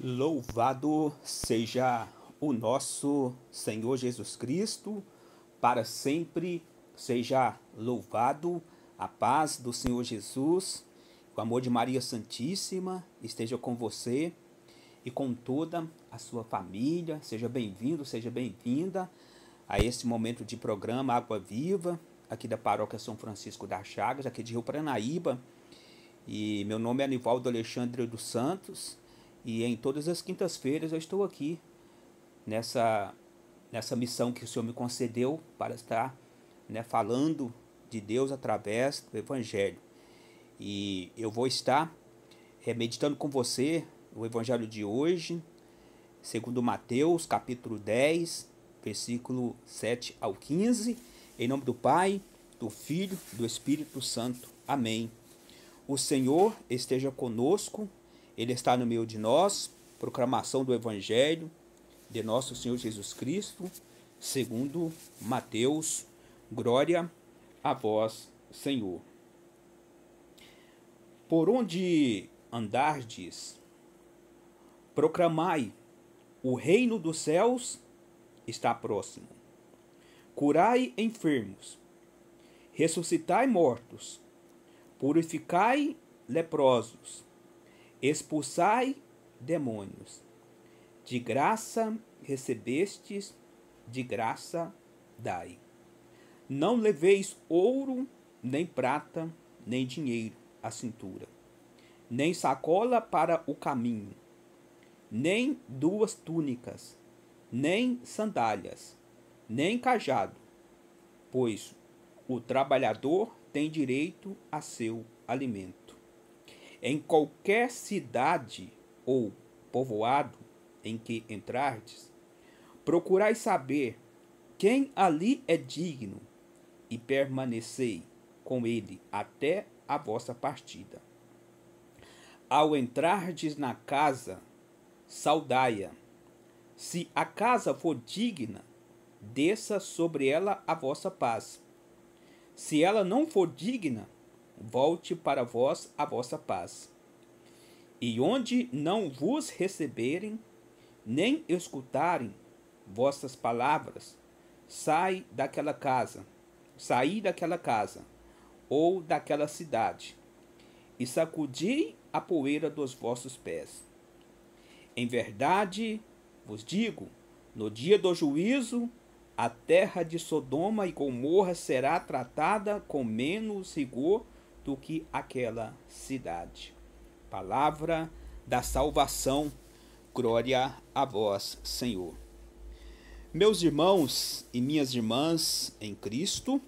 Louvado seja o nosso Senhor Jesus Cristo, para sempre seja louvado. A paz do Senhor Jesus, o amor de Maria Santíssima esteja com você e com toda a sua família. Seja bem-vindo, seja bem-vinda a esse momento de programa Água Viva, aqui da Paróquia São Francisco das Chagas, aqui de Rio Paranaíba. E meu nome é Anivaldo Alexandre dos Santos. E em todas as quintas-feiras eu estou aqui nessa missão que o Senhor me concedeu para estar falando de Deus através do Evangelho. E eu vou estar meditando com você o Evangelho de hoje, segundo Mateus, capítulo 10, versículo 7 ao 15, em nome do Pai, do Filho, do Espírito Santo. Amém. O Senhor esteja conosco, Ele está no meio de nós. Proclamação do Evangelho de nosso Senhor Jesus Cristo, segundo Mateus. Glória a vós, Senhor. Por onde andardes, proclamai: o reino dos céus está próximo. Curai enfermos, ressuscitai mortos, purificai leprosos, expulsai demônios. De graça recebestes, de graça dai. Não leveis ouro, nem prata, nem dinheiro à cintura, nem sacola para o caminho, nem duas túnicas, nem sandálias, nem cajado, pois o trabalhador tem direito a seu alimento. Em qualquer cidade ou povoado em que entrardes, procurai saber quem ali é digno e permanecei com ele até a vossa partida. Ao entrardes na casa, saudai-a. Se a casa for digna, desça sobre ela a vossa paz. Se ela não for digna, volte para vós a vossa paz. E onde não vos receberem, nem escutarem vossas palavras, saí daquela casa, ou daquela cidade, e sacudi a poeira dos vossos pés. Em verdade vos digo, no dia do juízo, a terra de Sodoma e Gomorra será tratada com menos rigor do que aquela cidade. Palavra da salvação. Glória a vós, Senhor. Meus irmãos e minhas irmãs em Cristo,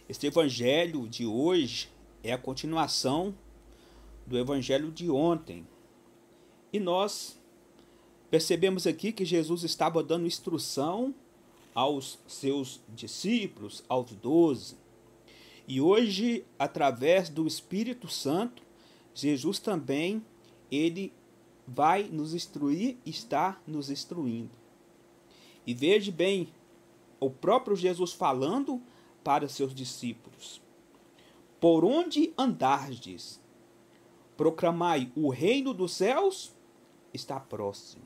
este evangelho de hoje é a continuação do evangelho de ontem. E nós percebemos aqui que Jesus estava dando instrução aos seus discípulos, aos 12. E hoje, através do Espírito Santo, Jesus também, ele vai nos instruir, está nos instruindo. E veja bem, o próprio Jesus falando para seus discípulos: por onde andardes, proclamai: o reino dos céus está próximo.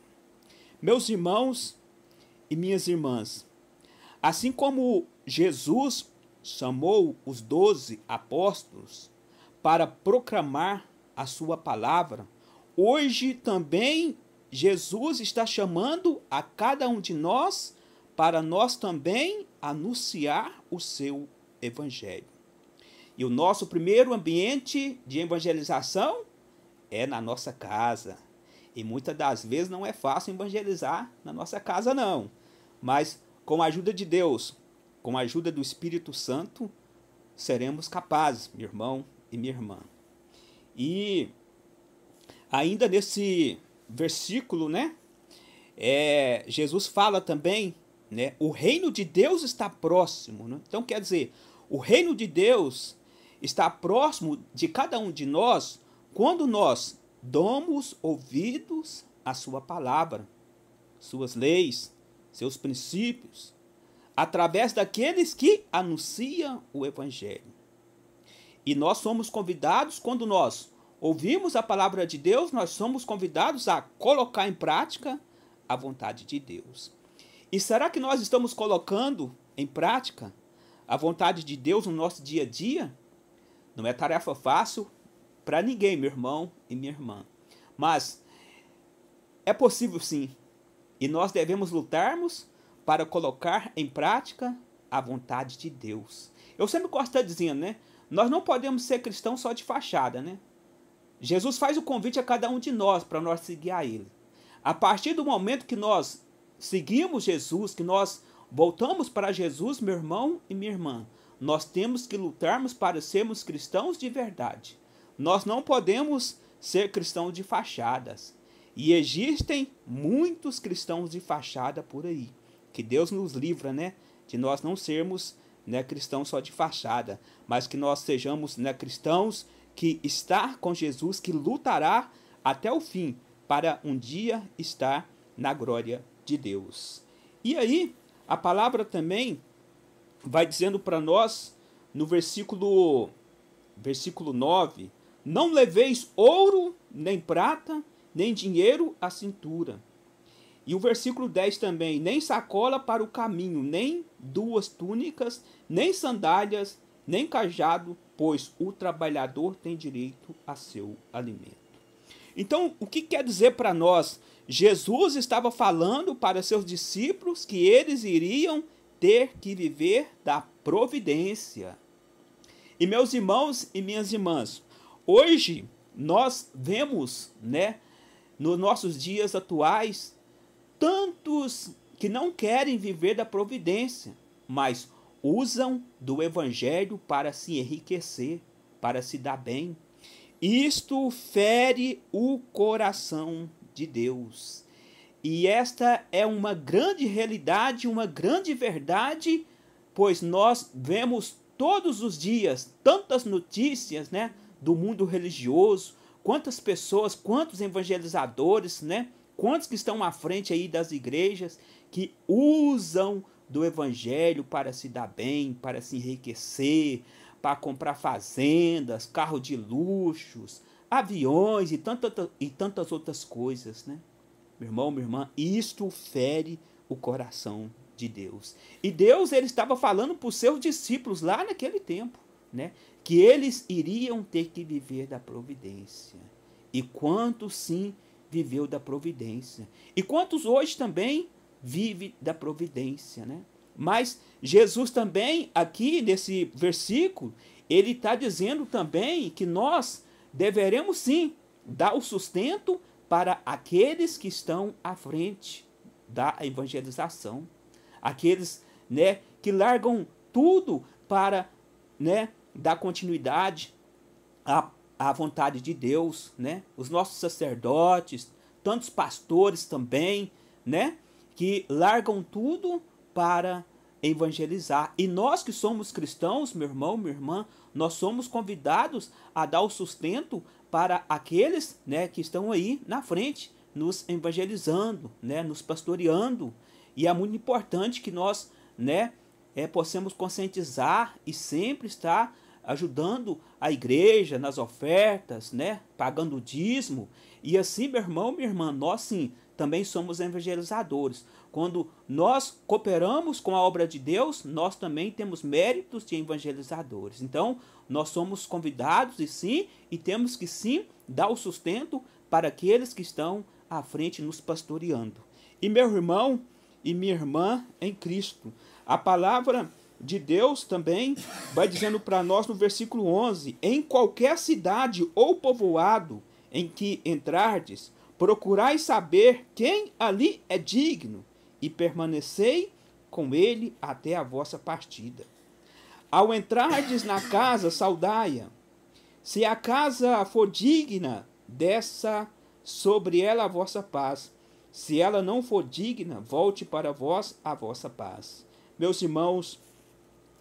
Meus irmãos e minhas irmãs, assim como Jesus chamou os 12 apóstolos para proclamar a sua palavra, hoje também Jesus está chamando a cada um de nós para nós também anunciar o seu evangelho. E o nosso primeiro ambiente de evangelização é na nossa casa. E muitas das vezes não é fácil evangelizar na nossa casa, não. Mas com a ajuda de Deus, com a ajuda do Espírito Santo, seremos capazes, meu irmão e minha irmã. E ainda nesse versículo, Jesus fala também, o reino de Deus está próximo. Então, quer dizer, o reino de Deus está próximo de cada um de nós quando nós damos ouvidos à sua palavra, suas leis, seus princípios, através daqueles que anunciam o evangelho. E nós somos convidados, quando nós ouvimos a palavra de Deus, nós somos convidados a colocar em prática a vontade de Deus. E será que nós estamos colocando em prática a vontade de Deus no nosso dia a dia? Não é tarefa fácil para ninguém, meu irmão e minha irmã. Mas é possível sim. E nós devemos lutarmos para colocar em prática a vontade de Deus. Eu sempre gosto de estar dizendo, né? Nós não podemos ser cristãos só de fachada, né? Jesus faz o convite a cada um de nós para nós seguir a Ele. A partir do momento que nós seguimos Jesus, que nós voltamos para Jesus, meu irmão e minha irmã, nós temos que lutarmos para sermos cristãos de verdade. Nós não podemos ser cristãos de fachadas. E existem muitos cristãos de fachada por aí. Que Deus nos livra, né, de nós não sermos, né, cristãos só de fachada, mas que nós sejamos, né, cristãos que está com Jesus, que lutará até o fim para um dia estar na glória de Deus. E aí, a palavra também vai dizendo para nós no versículo 9, não leveis ouro, nem prata, nem dinheiro à cintura. E o versículo 10 também, nem sacola para o caminho, nem 2 túnicas, nem sandálias, nem cajado, pois o trabalhador tem direito a seu alimento. Então, o que quer dizer para nós? Jesus estava falando para seus discípulos que eles iriam ter que viver da providência. E meus irmãos e minhas irmãs, hoje nós vemos, né, nos nossos dias atuais, tantos que não querem viver da providência, mas usam do evangelho para se enriquecer, para se dar bem. Isto fere o coração de Deus. E esta é uma grande realidade, uma grande verdade, pois nós vemos todos os dias tantas notícias, né, do mundo religioso, quantas pessoas, quantos evangelizadores, né, quantos que estão à frente aí das igrejas que usam do evangelho para se dar bem, para se enriquecer, para comprar fazendas, carro de luxos, aviões e tantas outras coisas, né? Meu irmão, minha irmã, isto fere o coração de Deus. E Deus, ele estava falando para os seus discípulos lá naquele tempo, né? Que eles iriam ter que viver da providência. E quantos sim viveu da providência. E quantos hoje também vive da providência, né? Mas Jesus também, aqui nesse versículo, ele está dizendo também que nós deveremos sim dar o sustento para aqueles que estão à frente da evangelização. Aqueles, né, que largam tudo para, né, dar continuidade à vontade de Deus, né? Os nossos sacerdotes, tantos pastores também, né, que largam tudo para evangelizar. E nós que somos cristãos, meu irmão, minha irmã, nós somos convidados a dar o sustento para aqueles, né, que estão aí na frente, nos evangelizando, né, nos pastoreando. E é muito importante que nós, né, possamos conscientizar e sempre estar ajudando a igreja nas ofertas, né, pagando o dízimo. E assim, meu irmão, minha irmã, nós sim também somos evangelizadores. Quando nós cooperamos com a obra de Deus, nós também temos méritos de evangelizadores. Então, nós somos convidados e temos que sim dar o sustento para aqueles que estão à frente nos pastoreando. E meu irmão e minha irmã em Cristo, a palavra de Deus também vai dizendo para nós no versículo 11, em qualquer cidade ou povoado em que entrardes, procurai saber quem ali é digno e permanecei com ele até a vossa partida. Ao entrardes na casa, saudai-a. Se a casa for digna, desça sobre ela a vossa paz. Se ela não for digna, volte para vós a vossa paz. Meus irmãos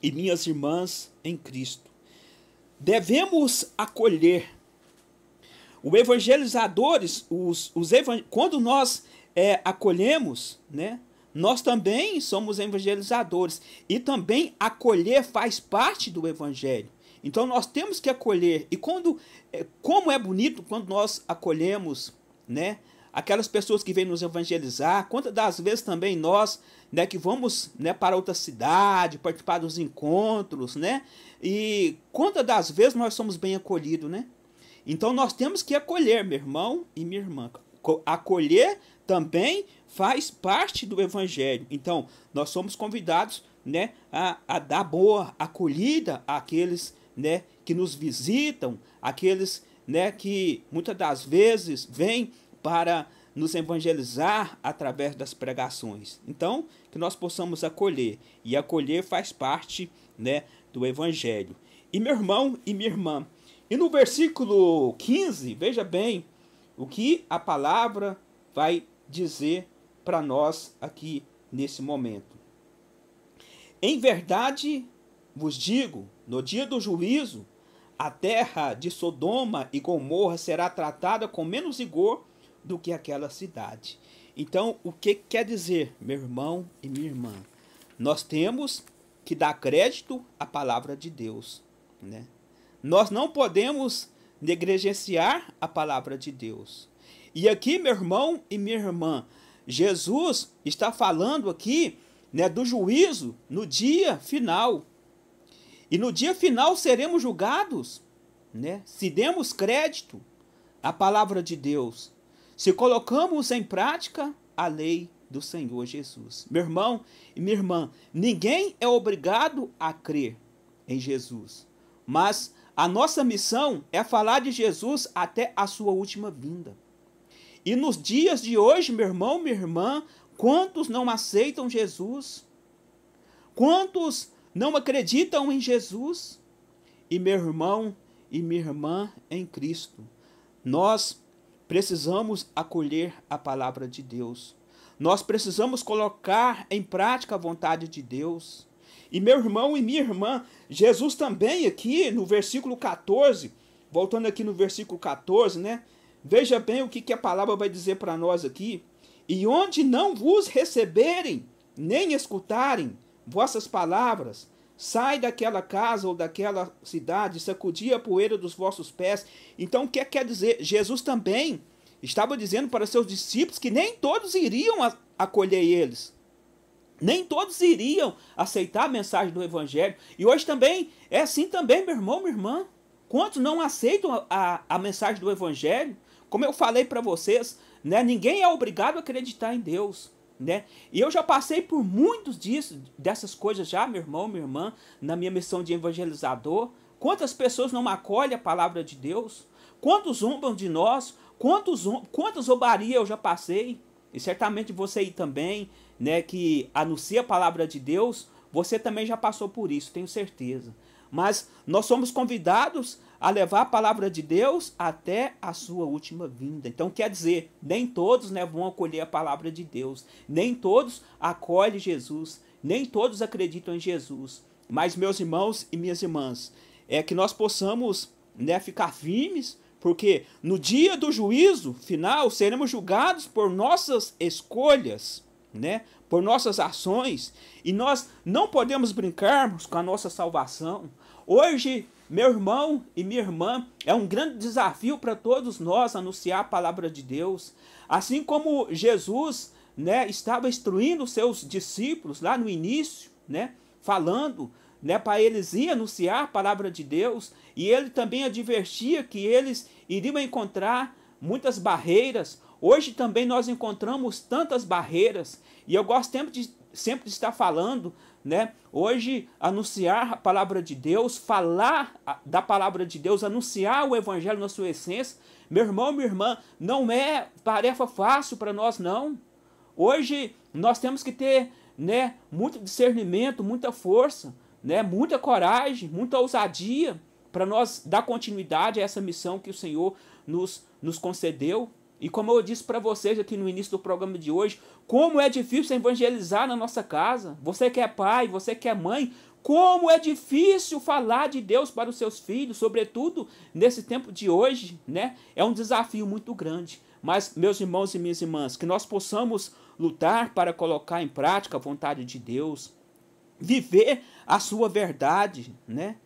e minhas irmãs em Cristo, devemos acolher os evangelizadores, quando nós acolhemos, né, nós também somos evangelizadores. E também acolher faz parte do evangelho. Então nós temos que acolher. E como é bonito quando nós acolhemos, né, aquelas pessoas que vêm nos evangelizar. Quantas das vezes também nós, né, que vamos, né, para outra cidade, participar dos encontros, né? E quantas das vezes nós somos bem acolhidos, né? Então nós temos que acolher, meu irmão e minha irmã. Acolher também faz parte do evangelho. Então nós somos convidados, né, a dar boa acolhida àqueles, né, que nos visitam, aqueles, né, que muitas das vezes vêm para nos evangelizar através das pregações. Então, que nós possamos acolher. E acolher faz parte, né, do evangelho. E meu irmão e minha irmã. E no versículo 15, veja bem o que a palavra vai dizer para nós aqui nesse momento. Em verdade vos digo, no dia do juízo, a terra de Sodoma e Gomorra será tratada com menos rigor do que aquela cidade. Então, o que quer dizer, meu irmão e minha irmã? Nós temos que dar crédito à palavra de Deus, né? Nós não podemos negligenciar a palavra de Deus. E aqui, meu irmão e minha irmã, Jesus está falando aqui, né, do juízo no dia final. E no dia final seremos julgados, né, se demos crédito à palavra de Deus, se colocamos em prática a lei do Senhor Jesus. Meu irmão e minha irmã, ninguém é obrigado a crer em Jesus, mas a nossa missão é falar de Jesus até a sua última vinda. E nos dias de hoje, meu irmão, minha irmã, quantos não aceitam Jesus? Quantos não acreditam em Jesus? E meu irmão e minha irmã em Cristo, nós precisamos acolher a palavra de Deus. Nós precisamos colocar em prática a vontade de Deus. E meu irmão e minha irmã, Jesus também aqui no versículo 14, voltando aqui no versículo 14, né? Veja bem o que a palavra vai dizer para nós aqui. E onde não vos receberem, nem escutarem vossas palavras, sai daquela casa ou daquela cidade, sacudi a poeira dos vossos pés. Então o que quer dizer? Jesus também estava dizendo para seus discípulos que nem todos iriam acolher eles. Nem todos iriam aceitar a mensagem do evangelho. E hoje também é assim também, meu irmão, minha irmã. Quantos não aceitam a mensagem do evangelho? Como eu falei para vocês, né, ninguém é obrigado a acreditar em Deus, né? E eu já passei por muitos dessas coisas já, meu irmão, minha irmã, na minha missão de evangelizador. Quantas pessoas não acolhem a palavra de Deus? Quantos zombam de nós? Quantas zombarias eu já passei? E certamente você aí também, né, que anuncia a palavra de Deus, você também já passou por isso, tenho certeza. Mas nós somos convidados a levar a palavra de Deus até a sua última vinda. Então quer dizer, nem todos, né, vão acolher a palavra de Deus. Nem todos acolhem Jesus. Nem todos acreditam em Jesus. Mas meus irmãos e minhas irmãs, é que nós possamos, né, ficar firmes, porque no dia do juízo final seremos julgados por nossas escolhas, né, por nossas ações, e nós não podemos brincarmos com a nossa salvação. Hoje, meu irmão e minha irmã, é um grande desafio para todos nós anunciar a palavra de Deus. Assim como Jesus, né, estava instruindo os seus discípulos lá no início, né, falando, né, para eles ir anunciar a palavra de Deus, e ele também advertia que eles iriam encontrar muitas barreiras. Hoje também nós encontramos tantas barreiras, e eu gosto sempre de estar falando, né? Hoje, anunciar a palavra de Deus, falar da palavra de Deus, anunciar o evangelho na sua essência, meu irmão, minha irmã, não é tarefa fácil para nós, não. Hoje nós temos que ter, né, muito discernimento, muita força, né, muita coragem, muita ousadia para nós dar continuidade a essa missão que o Senhor nos concedeu. E como eu disse para vocês aqui no início do programa de hoje, como é difícil evangelizar na nossa casa. Você que é pai, você que é mãe, como é difícil falar de Deus para os seus filhos, sobretudo nesse tempo de hoje, né? É um desafio muito grande. Mas, meus irmãos e minhas irmãs, que nós possamos lutar para colocar em prática a vontade de Deus, viver a sua verdade, né?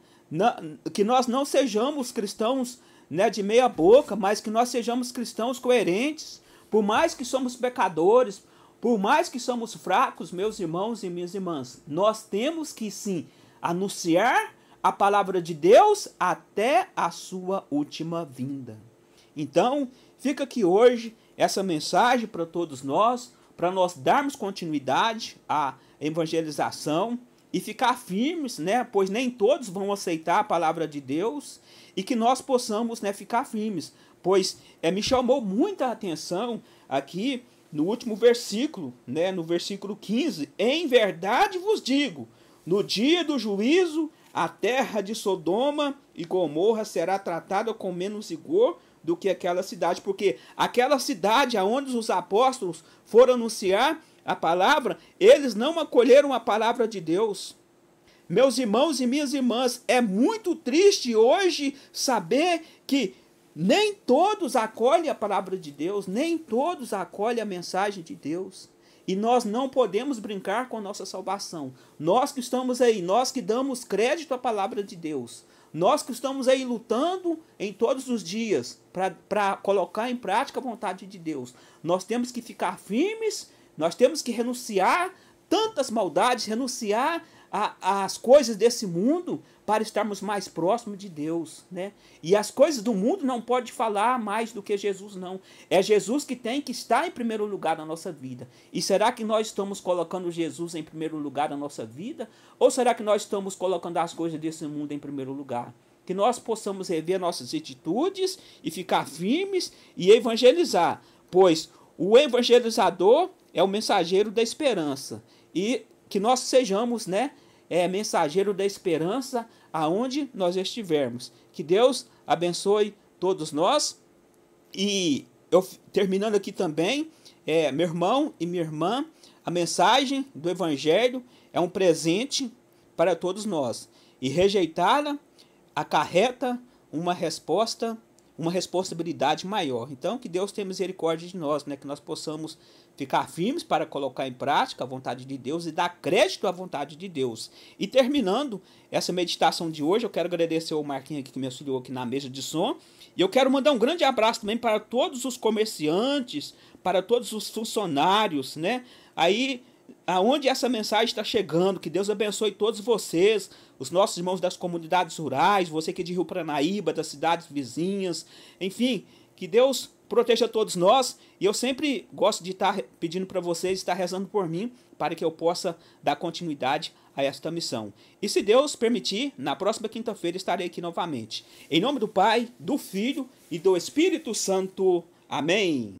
que nós não sejamos cristãos, né, de meia boca, mas que nós sejamos cristãos coerentes. Por mais que somos pecadores, por mais que somos fracos, meus irmãos e minhas irmãs, nós temos que sim anunciar a palavra de Deus até a sua última vinda. Então, fica aqui hoje essa mensagem para todos nós, para nós darmos continuidade à evangelização e ficar firmes, né? Pois nem todos vão aceitar a palavra de Deus, e que nós possamos, né, ficar firmes. Pois me chamou muita atenção aqui no último versículo, né, no versículo 15: em verdade vos digo, no dia do juízo, a terra de Sodoma e Gomorra será tratada com menos rigor do que aquela cidade, porque aquela cidade aonde os apóstolos foram anunciar a palavra, eles não acolheram a palavra de Deus. Meus irmãos e minhas irmãs, é muito triste hoje saber que nem todos acolhem a palavra de Deus, nem todos acolhem a mensagem de Deus. E nós não podemos brincar com nossa salvação. Nós que estamos aí, nós que damos crédito à palavra de Deus, nós que estamos aí lutando em todos os dias para colocar em prática a vontade de Deus, nós temos que ficar firmes, nós temos que renunciar tantas maldades, renunciar às coisas desse mundo para estarmos mais próximos de Deus, né? E as coisas do mundo não pode falar mais do que Jesus, não. É Jesus que tem que estar em primeiro lugar na nossa vida. E será que nós estamos colocando Jesus em primeiro lugar na nossa vida? Ou será que nós estamos colocando as coisas desse mundo em primeiro lugar? Que nós possamos rever nossas atitudes e ficar firmes e evangelizar, pois o evangelizador é o mensageiro da esperança. E que nós sejamos, né, mensageiro da esperança aonde nós estivermos. Que Deus abençoe todos nós. E eu terminando aqui também, meu irmão e minha irmã, a mensagem do Evangelho é um presente para todos nós. E rejeitá-la acarreta uma responsabilidade maior. Então, que Deus tenha misericórdia de nós, né? Que nós possamos ficar firmes para colocar em prática a vontade de Deus e dar crédito à vontade de Deus. E terminando essa meditação de hoje, eu quero agradecer ao Marquinhos aqui que me auxiliou aqui na mesa de som. E eu quero mandar um grande abraço também para todos os comerciantes, para todos os funcionários, né? Aí, aonde essa mensagem está chegando, que Deus abençoe todos vocês, os nossos irmãos das comunidades rurais, você que é de Rio Paranaíba, das cidades vizinhas, enfim, que Deus proteja todos nós. E eu sempre gosto de estar pedindo para vocês, estar rezando por mim, para que eu possa dar continuidade a esta missão. E se Deus permitir, na próxima quinta-feira estarei aqui novamente. Em nome do Pai, do Filho e do Espírito Santo. Amém.